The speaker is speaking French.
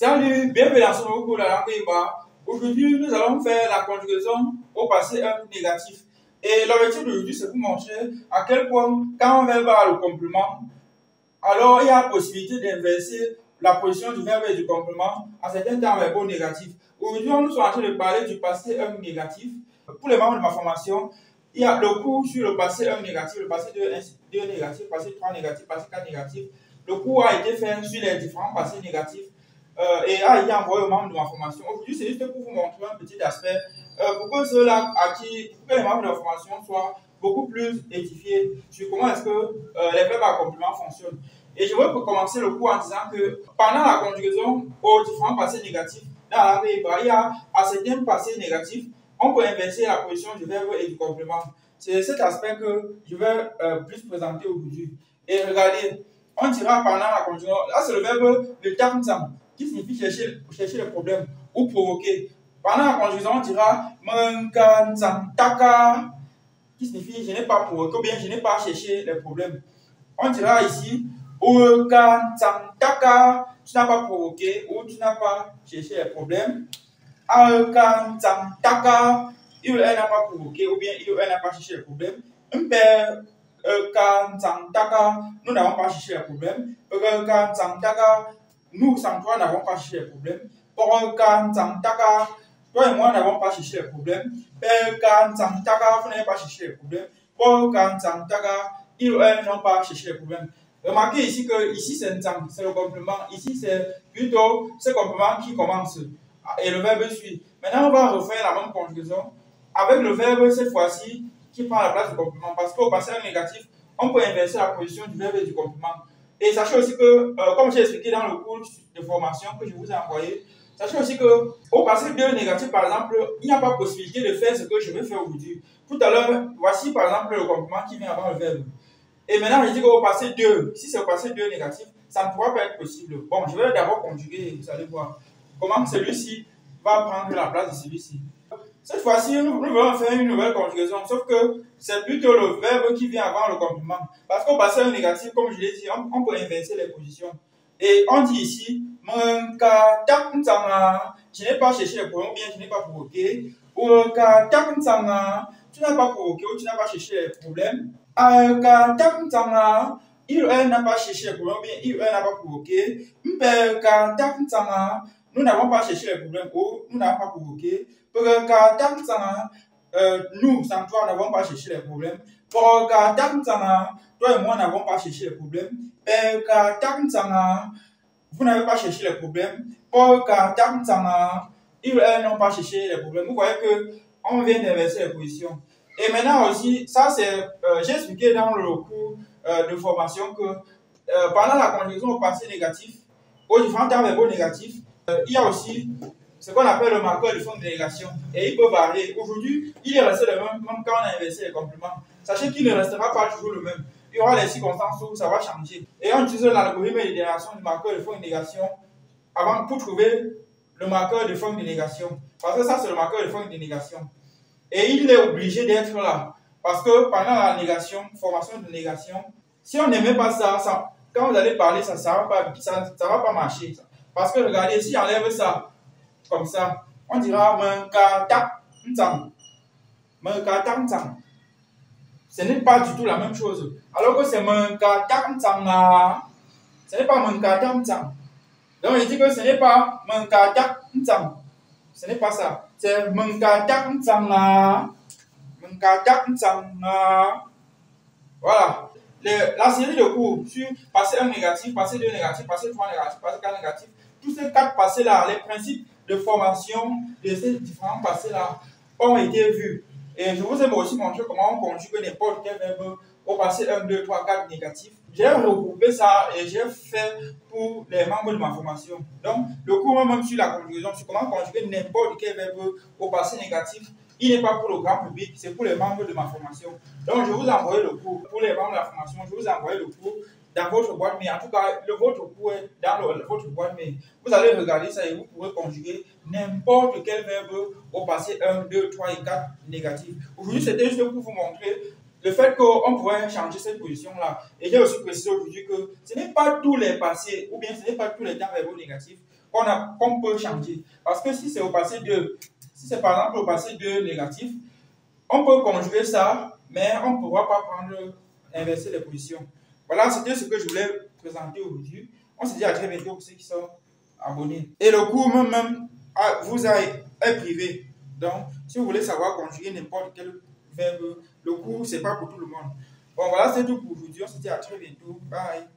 Salut, bienvenue dans ce nouveau cours de la langue Iba. Aujourd'hui, nous allons faire la conjugaison au passé négatif. Et l'objectif d'aujourd'hui, c'est de vous montrer à quel point, quand on verbe a le complément, alors il y a la possibilité d'inverser la position du verbe et du complément à certains temps verbaux négatifs. Aujourd'hui, nous sommes en train de parler du passé négatif. Pour les membres de ma formation, il y a le cours sur le passé négatif, le passé 2 négatif, le passé 3 négatif, le passé 4 négatif. Le cours a été fait sur les différents passés négatifs et a été envoyé aux membres de ma formation. Aujourd'hui, c'est juste pour vous montrer un petit aspect pour que ceux-là pour que les membres de la formation soient beaucoup plus édifiés sur comment est-ce que les verbes à complément fonctionnent. Et je veux commencer le cours en disant que pendant la conjugaison aux différents passés négatifs, dans la langue hébraïque, il y a à certains passés négatifs, on peut inverser la position du verbe et du complément. C'est cet aspect que je vais plus présenter aujourd'hui. Et regardez, on dira pendant la conjugaison, là c'est le verbe le tamzam, qui signifie chercher le problème ou provoquer. Pendant la conjugaison, on dira menkanzantaka, qui signifie je n'ai pas provoqué ou bien je n'ai pas cherché les problèmes. On dira ici Okanzantaka, tu n'as pas provoqué ou tu n'as pas cherché les problèmes. Alkanzantaka, il n'a pas provoqué ou bien il n'a pas cherché les problèmes. Kanzantaka, nous n'avons pas cherché les problèmes. Kanzantaka, nous sans toi n'avons pas cherché les problèmes. Kanzantaka, toi et moi n'avons pas cherché les problèmes. Kanzantaka, vous n'avez pas cherché les problèmes. Kanzantaka, ils n'ont pas cherché les problèmes. Remarquez ici que ici c'est le complément, ici c'est plutôt ce complément qui commence et le verbe suit. Maintenant on va refaire la même conjugaison avec le verbe cette fois-ci qui prend la place du complément parce qu'au passé négatif, on peut inverser la position du verbe et du complément. Et sachez aussi que, comme j'ai expliqué dans le cours de formation que je vous ai envoyé, sachez aussi que au passé 2 négatif, par exemple, il n'y a pas possibilité de faire ce que je vais faire aujourd'hui. Tout à l'heure, voici par exemple le complément qui vient avant le verbe. Et maintenant, je dis qu'au passé 2, si c'est au passé 2 négatif, ça ne pourra pas être possible. Bon, je vais d'abord conjuguer et vous allez voir comment celui-ci va prendre la place de celui-ci. Cette fois-ci, nous allons faire une nouvelle conjugaison, sauf que c'est plutôt le verbe qui vient avant le complément. Parce qu'au passé négatif, comme je l'ai dit, on peut inverser les positions. Et on dit ici, je n'ai pas cherché les problèmes, ou bien je n'ai pas provoqué. Ou tu n'as pas provoqué ou tu n'as pas cherché les problèmes. Il n'a pas cherché les problèmes, ou bien il n'a pas provoqué. Nous n'avons pas cherché les problèmes ou nous n'avons pas provoqué. Nous, sans toi, n'avons pas cherché les problèmes. Toi et moi n'avons pas cherché les problèmes. Vous n'avez pas cherché les problèmes. Ils n'ont pas cherché les problèmes. Vous voyez que on vient d'inverser les positions. Et maintenant aussi, ça c'est, j'ai expliqué dans le cours de formation que pendant la conjugaison au passé négatif, aux différents termes verbaux négatifs, il y a aussi ce qu'on appelle le marqueur de forme de négation. Et il peut varier. Aujourd'hui, il est resté le même quand on a inversé les compléments. Sachez qu'il ne restera pas toujours le même. Il y aura les circonstances où ça va changer. Et on utilise l'algorithme de génération du marqueur de forme de négation avant pour trouver le marqueur de forme de négation. Parce que ça, c'est le marqueur de forme de négation. Et il est obligé d'être là. Parce que pendant la négation, formation de négation, si on n'aimait pas ça, quand vous allez parler, ça ne va pas marcher. Parce que regardez, si j'enlève ça, comme ça, on dira ce n'est pas du tout la même chose. Alors que c'est ce n'est pas donc il dit que ce n'est pas ce n'est pas ça. C'est voilà. La série de cours sur passé 1 négatif, passé 2 négatif, passé 3 négatif, passé 4 négatif, tous ces 4 passés-là, les principes de formation de ces différents passés-là ont été vus. Et je vous ai aussi montré comment on conjugue n'importe quel verbe au passé 1, 2, 3, 4 négatif. J'ai regroupé ça et j'ai fait pour les membres de ma formation. Donc, le cours même sur la conjugaison, sur comment conjuguer n'importe quel verbe au passé négatif, il n'est pas pour le grand public, c'est pour les membres de ma formation. Donc, je vous envoie le cours. Pour les membres de la formation, je vous envoie le cours dans votre boîte mail. En tout cas, votre cours est dans votre boîte mail. Vous allez regarder ça et vous pourrez conjuguer n'importe quel verbe au passé 1, 2, 3 et 4 négatif. Aujourd'hui, c'était juste pour vous montrer le fait qu'on pourrait changer cette position-là. Et j'ai aussi précisé aujourd'hui que ce n'est pas tous les passés, ou bien ce n'est pas tous les temps verbaux négatifs qu'on peut changer. Parce que si c'est au passé 2, si c'est par exemple au passé 2 négatif, on peut conjuguer ça, mais on ne pourra pas inverser les positions. Voilà, c'était ce que je voulais présenter aujourd'hui. On se dit à très bientôt pour ceux qui sont abonnés. Et le cours même vous est privé. Donc, si vous voulez savoir conjuguer n'importe quel verbe, le cours, c'est pas pour tout le monde. Bon, voilà, c'est tout pour aujourd'hui. On se dit à très bientôt. Bye.